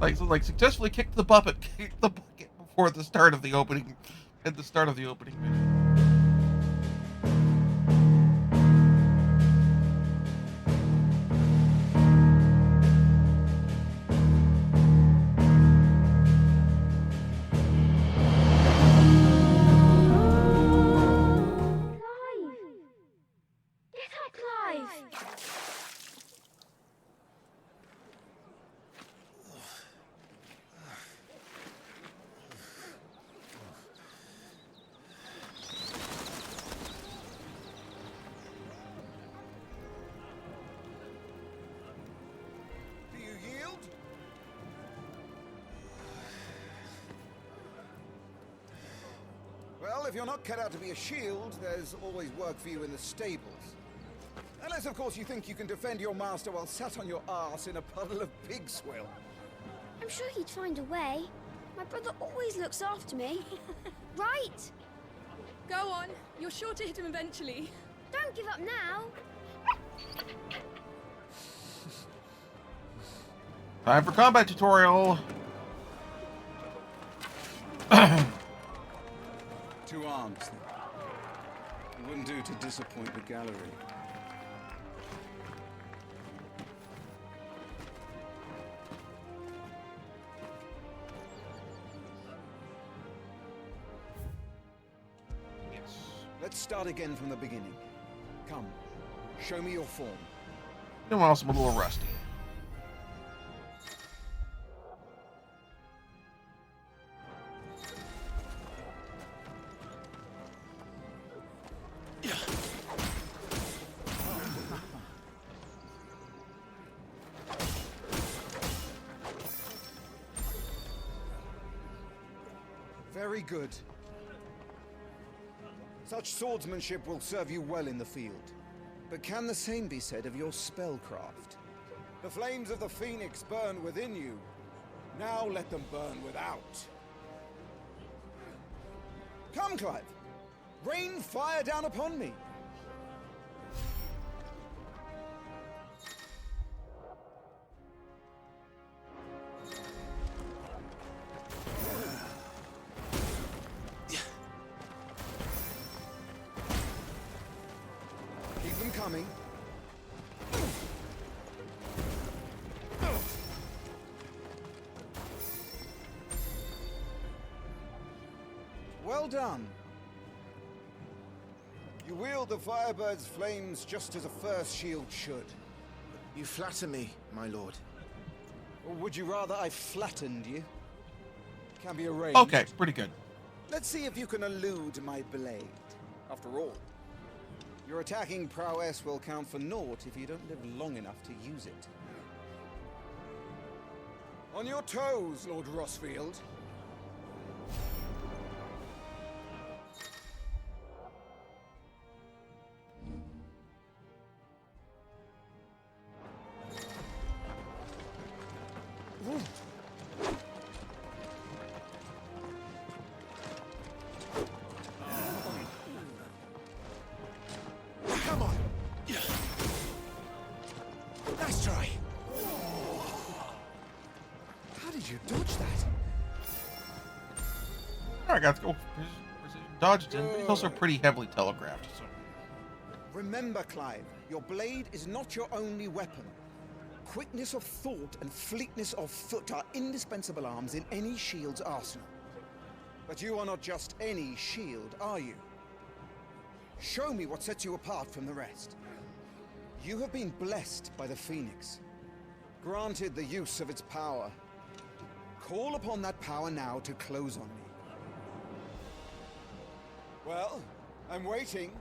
Like successfully kicked the bucket before the start of the opening, at the start of the opening mission. Well, if you're not cut out to be a shield, there's always work for you in the stables. Unless, of course, you think you can defend your master while sat on your arse in a puddle of pig swill. I'm sure he'd find a way. My brother always looks after me. Right? Go on. You're sure to hit him eventually. Don't give up now. Time for combat tutorial. Two arms, then. It wouldn't do to disappoint the gallery. Yes. Let's start again from the beginning. Come, show me your form. I'm also a little rusty. Very good. Such swordsmanship will serve you well in the field. But can the same be said of your spellcraft? The flames of the Phoenix burn within you. Now let them burn without. Come, Clive. Rain fire down upon me. Keep them coming. Well done. You wield the Firebird's flames just as a first shield should. You flatter me, my lord. Or would you rather I flattened you? Can be arranged. Okay, pretty good. Let's see if you can elude my blade. After all, your attacking prowess will count for naught if you don't live long enough to use it. On your toes, Lord Rossfield. Come on. Nice try. How did you dodge that? Alright, guys, go. Precision dodged in, but he's also pretty heavily telegraphed. So. Remember, Clive, your blade is not your only weapon. Quickness of thought and fleetness of foot are indispensable arms in any shield's arsenal. But you are not just any shield, are you? Show me what sets you apart from the rest. You have been blessed by the Phoenix, granted the use of its power. Call upon that power now to close on me. Well, I'm waiting.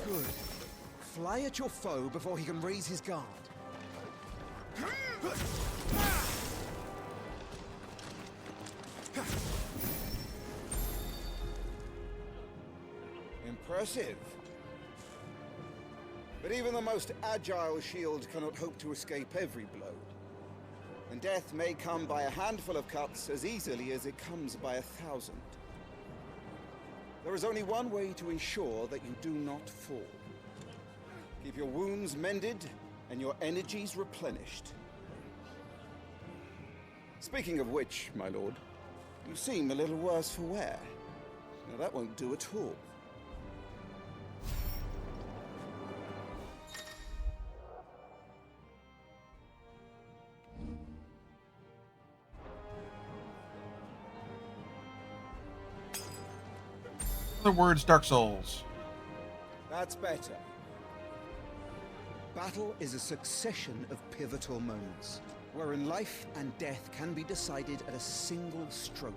Good. Fly at your foe before he can raise his guard. Impressive. But even the most agile shield cannot hope to escape every blow. And death may come by a handful of cuts as easily as it comes by 1,000. There is only one way to ensure that you do not fall. Keep your wounds mended and your energies replenished. Speaking of which, my lord, you seem a little worse for wear. Now that won't do at all. In other words, Dark Souls. That's better. Battle is a succession of pivotal moments, wherein life and death can be decided at a single stroke.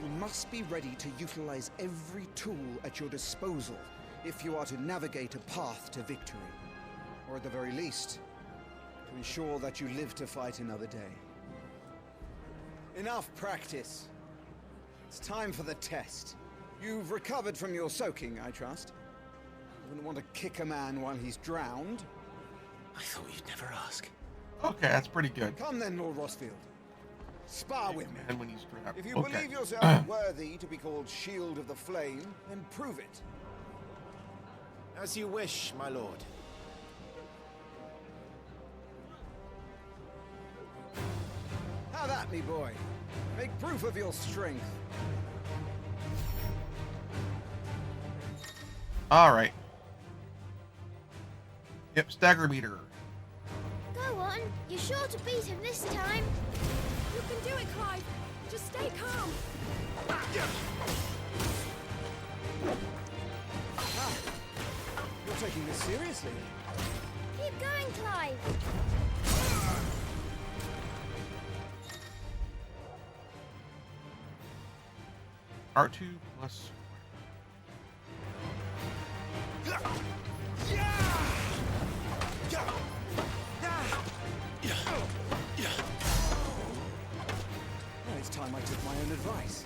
You must be ready to utilize every tool at your disposal if you are to navigate a path to victory. Or at the very least, to ensure that you live to fight another day. Enough practice. It's time for the test. You've recovered from your soaking, I trust. You wouldn't want to kick a man while he's drowned. I thought you'd never ask. Okay, that's pretty good. Come then, Lord Rosfield. Spar with me. And when he's trapped. If you Okay. believe yourself worthy to be called Shield of the Flame, then prove it. As you wish, my lord. How that, me boy? Make proof of your strength. All right. Yep, stagger meter. Go on. You're sure to beat him this time. You can do it, Clive. Just stay calm. You're taking this seriously. Keep going, Clive. R2 plus. Well, it's time I took my own advice.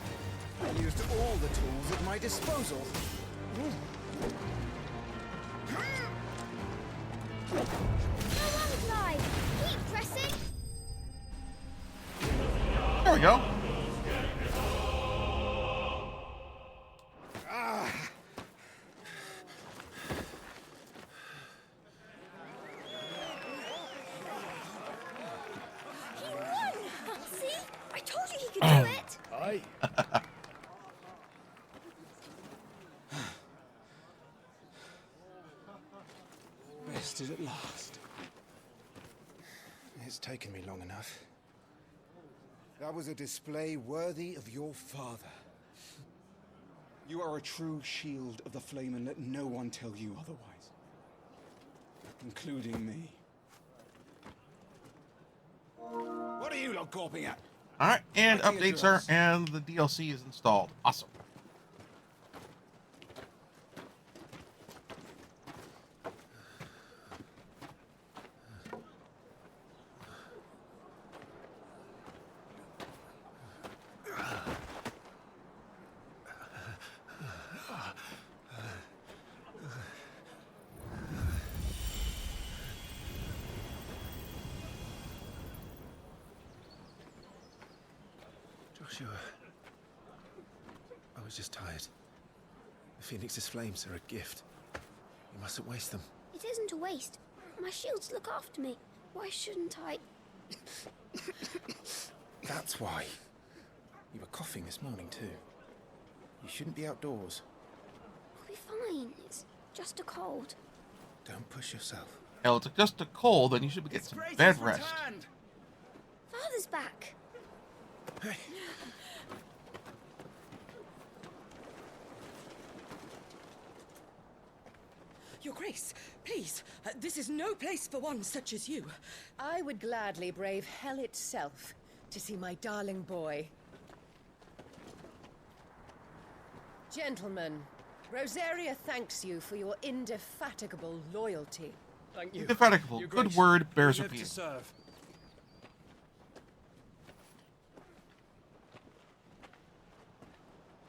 I used all the tools at my disposal. Go on, Clive. Keep pressing. There we go. He won. See? I told you he could do it. Aye. Rested at last. It's taken me long enough. That was a display worthy of your father. You are a true shield of the flame, and let no one tell you otherwise. Including me. What are you lot gawping at? All right, and What's the updates are, address? and the DLC is installed. Awesome. Joshua. I was just tired. The Phoenix's flames are a gift. You mustn't waste them. It isn't a waste. My shields look after me. Why shouldn't I? That's why. You were coughing this morning too. You shouldn't be outdoors. I'll be fine. It's just a cold. Don't push yourself. Hell, it's just a cold, and you should be getting some bed rest. Father's back. Hey. Your Grace, please, this is no place for one such as you. I would gladly brave hell itself to see my darling boy. Gentlemen, Rosaria thanks you for your indefatigable loyalty. Thank you. Indefatigable. Your Good Grace. word bears We live repeating. to serve.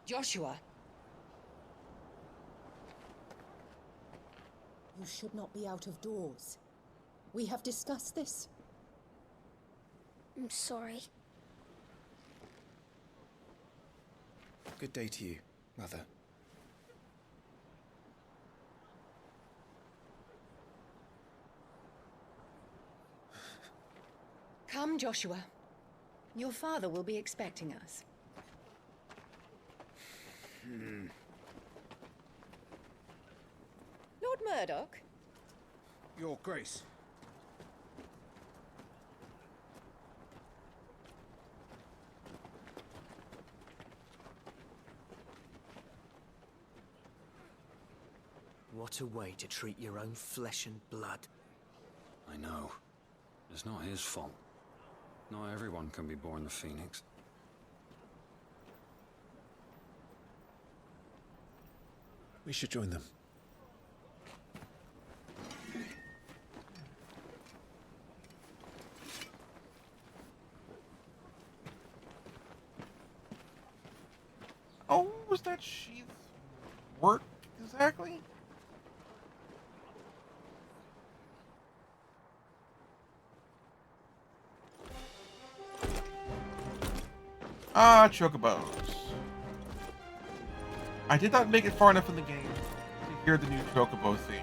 Joshua. You should not be out of doors. We have discussed this. I'm sorry. Good day to you, Mother. Come, Joshua. Your father will be expecting us. Lord Murdoch? Your Grace. What a way to treat your own flesh and blood. I know. It's not his fault. Not everyone can be born the Phoenix. We should join them. Oh, was that sheath work exactly? Ah, chocobos. I did not make it far enough in the game to hear the new chocobo theme.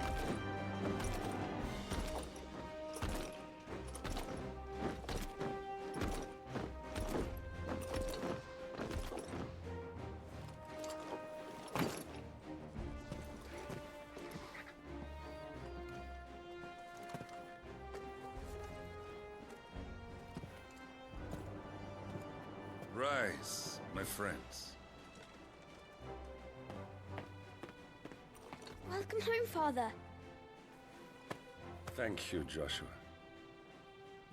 Rise, my friends. Welcome home, Father. Thank you, Joshua.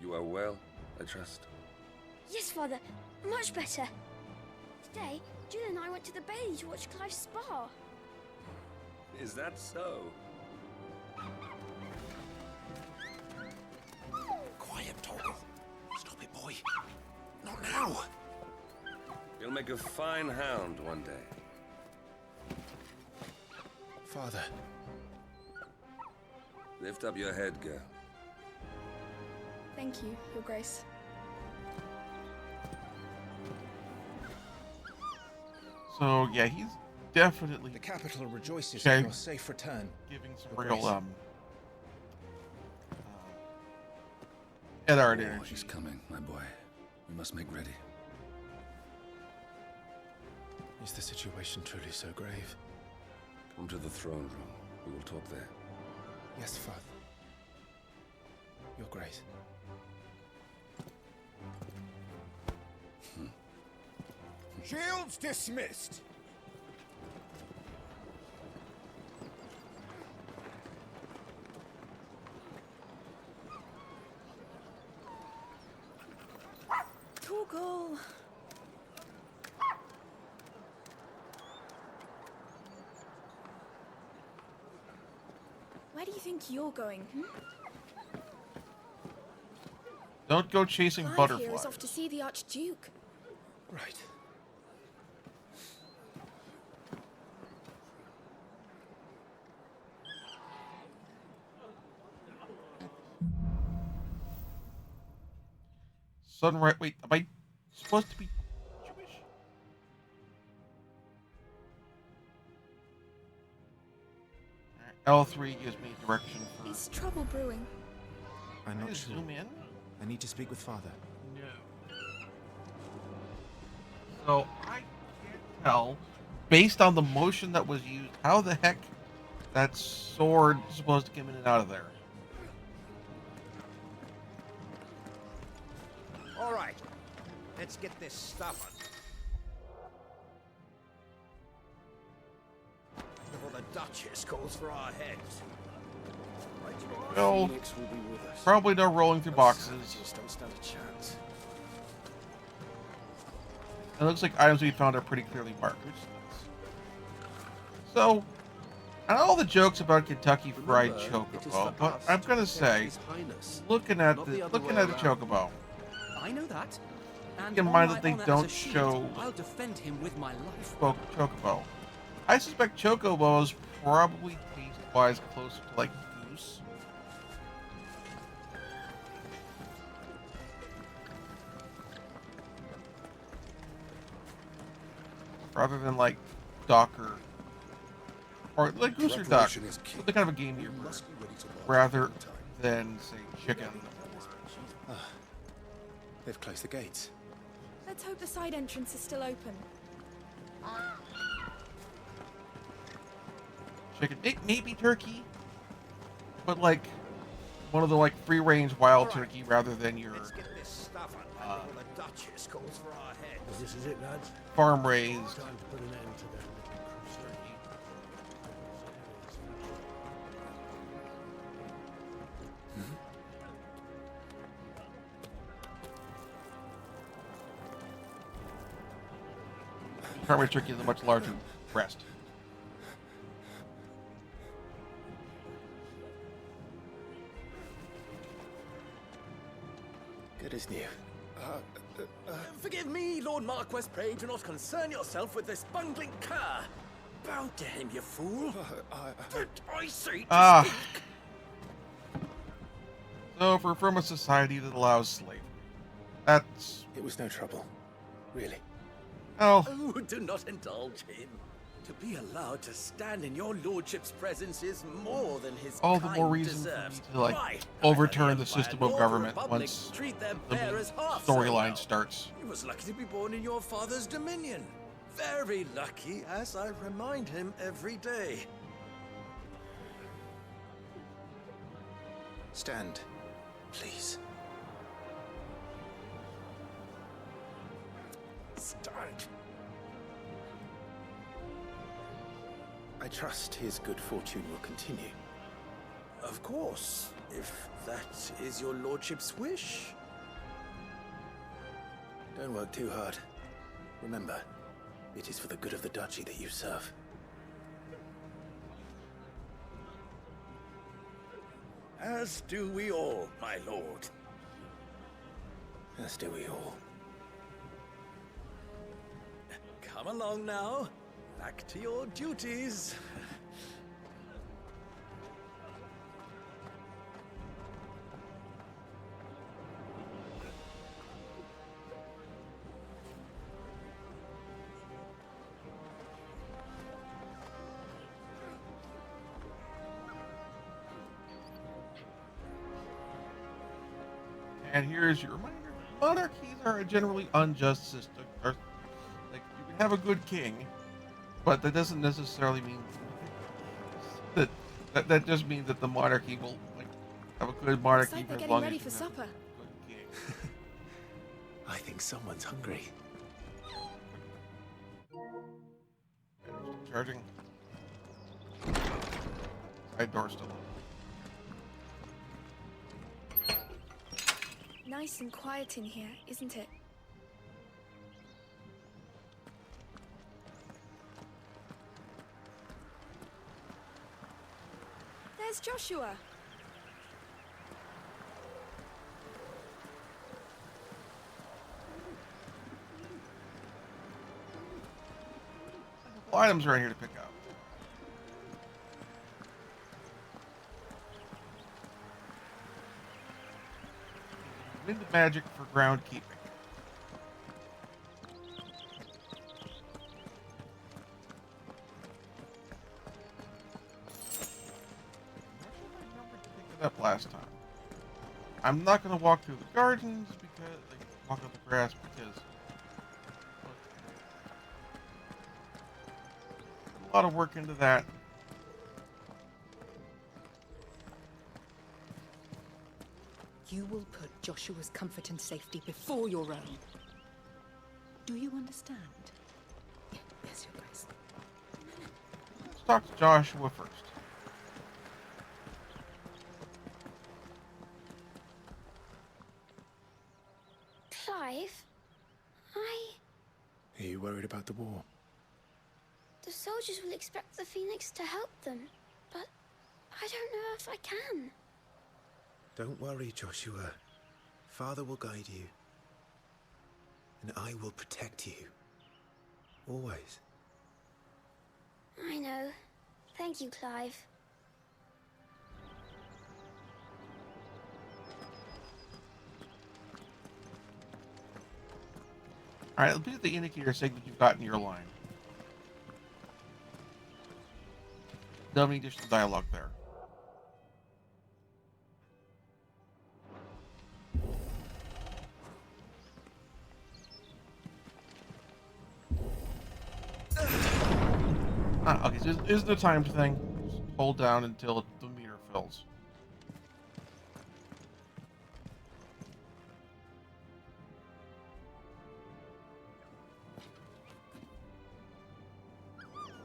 You are well, I trust. Yes, Father. Much better. Today, Jill and I went to the Bailey to watch Clive's spa. Is that so? Quiet, Toggle. Stop it, boy. Not now. You'll make a fine hound one day. Father. Lift up your head, girl. Thank you, Your Grace. So yeah, he's definitely The capital rejoices Okay. in your safe return. giving some Your real Grace. Edard War energy. is coming, my boy. We must make ready. Is the situation truly so grave? Come to the throne room. We will talk there. Yes, Father. Your Grace. Shields dismissed. Toggle! Where do you think you're going? Don't go chasing Clive butterflies. here is off to see the Archduke. Right. Sunrise. Wait, am I supposed to be Jewish? L3 gives me direction for. Is trouble brewing? I'm Can I not sure. zoom in? I need to speak with Father. No. So I can't tell, based on the motion that was used, how the heck that sword is supposed to come in and out of there. All right, let's get this stuff on. Before the Duchess calls for our heads. Right, Well, Phoenix will be with us. probably no rolling through boxes. Just don't stand a chance. It looks like items we found are pretty clearly marked. So, and all the jokes about Kentucky Fried Remember, it is Chocobo, for but us I'm to gonna protect say, His Highness, looking at not the the other looking way at the around. Chocobo, I know that. And keep in on mind my that they honor as don't a shield, show I'll defend him with my life. Chocobo. I suspect Chocobos probably taste-wise closer to like goose. rather than like duck or like goose or duck. Preparation is key. Something kind of a gamey We bird, must be ready to launch rather at any time. than say chicken. They've closed the gates. Let's hope the side entrance is still open. Chicken, maybe turkey, but like one of the like free range wild turkey rather than your Let's get this stuff unpacked before the Duchess calls for our heads. This is it, lads. farm raised. Time to put an end to that little crusade. Farm raised turkey is a much larger breast. Good as new. Forgive me, Lord Marquess. Pray do not concern yourself with this bungling cur. Bow to him, you fool. Did I say to speak? So from a society that allows slavery, that's It was no trouble. Really. oh Oh, do not indulge him. To be allowed to stand in your lordship's presence is more than his all the kind more reason for me deserves. to like Why, overturn either the Empire system nor of the government Republic once treat their the bearers half storyline so well. starts. He was lucky to be born in your father's dominion. Very lucky, as I remind him every day. Stand, please. Stand. I trust his good fortune will continue. Of course, if that is your lordship's wish. Don't work too hard. Remember, it is for the good of the duchy that you serve. As do we all, my lord. As do we all. Come along now. Back to your duties. And here's your reminder: monarchies are a generally unjust system. Like you can have a good king, but that doesn't necessarily mean that just means that the monarchy will like have a good Looks monarchy like for they're as getting long ready as for you have supper. a good king. I think someone's hungry. Charging. Side door still open. Nice and quiet in here, isn't it? There's Joshua. Items right here to pick up. Wind magic for ground keeping. Up last time. I'm not going to walk through the gardens because walk up the grass because a lot of work into that. You will put Joshua's comfort and safety before your own. Do you understand? Yes, Your Grace. Let's talk to Joshua first. Clive, Are you worried about the war? the soldiers will expect the Phoenix to help them, but I don't know if I can. Don't worry, Joshua. Father will guide you. And I will protect you. Always. I know. Thank you, Clive. Alright, let's look at the indicator saying that you've gotten your line. No additional dialogue there. Okay, so is the time thing. Just hold down until the meter fills.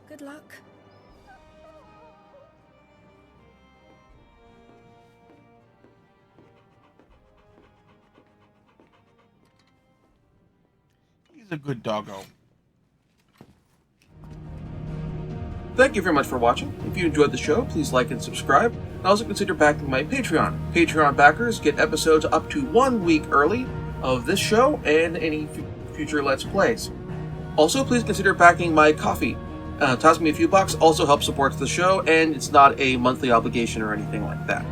Good luck. He's a good doggo. Thank you very much for watching. If you enjoyed the show, please like and subscribe. And also consider backing my Patreon. Patreon backers get episodes up to 1 week early of this show and any future Let's Plays. Also, please consider backing my Ko-fi. Toss me a few bucks, also helps support the show, and it's not a monthly obligation or anything like that.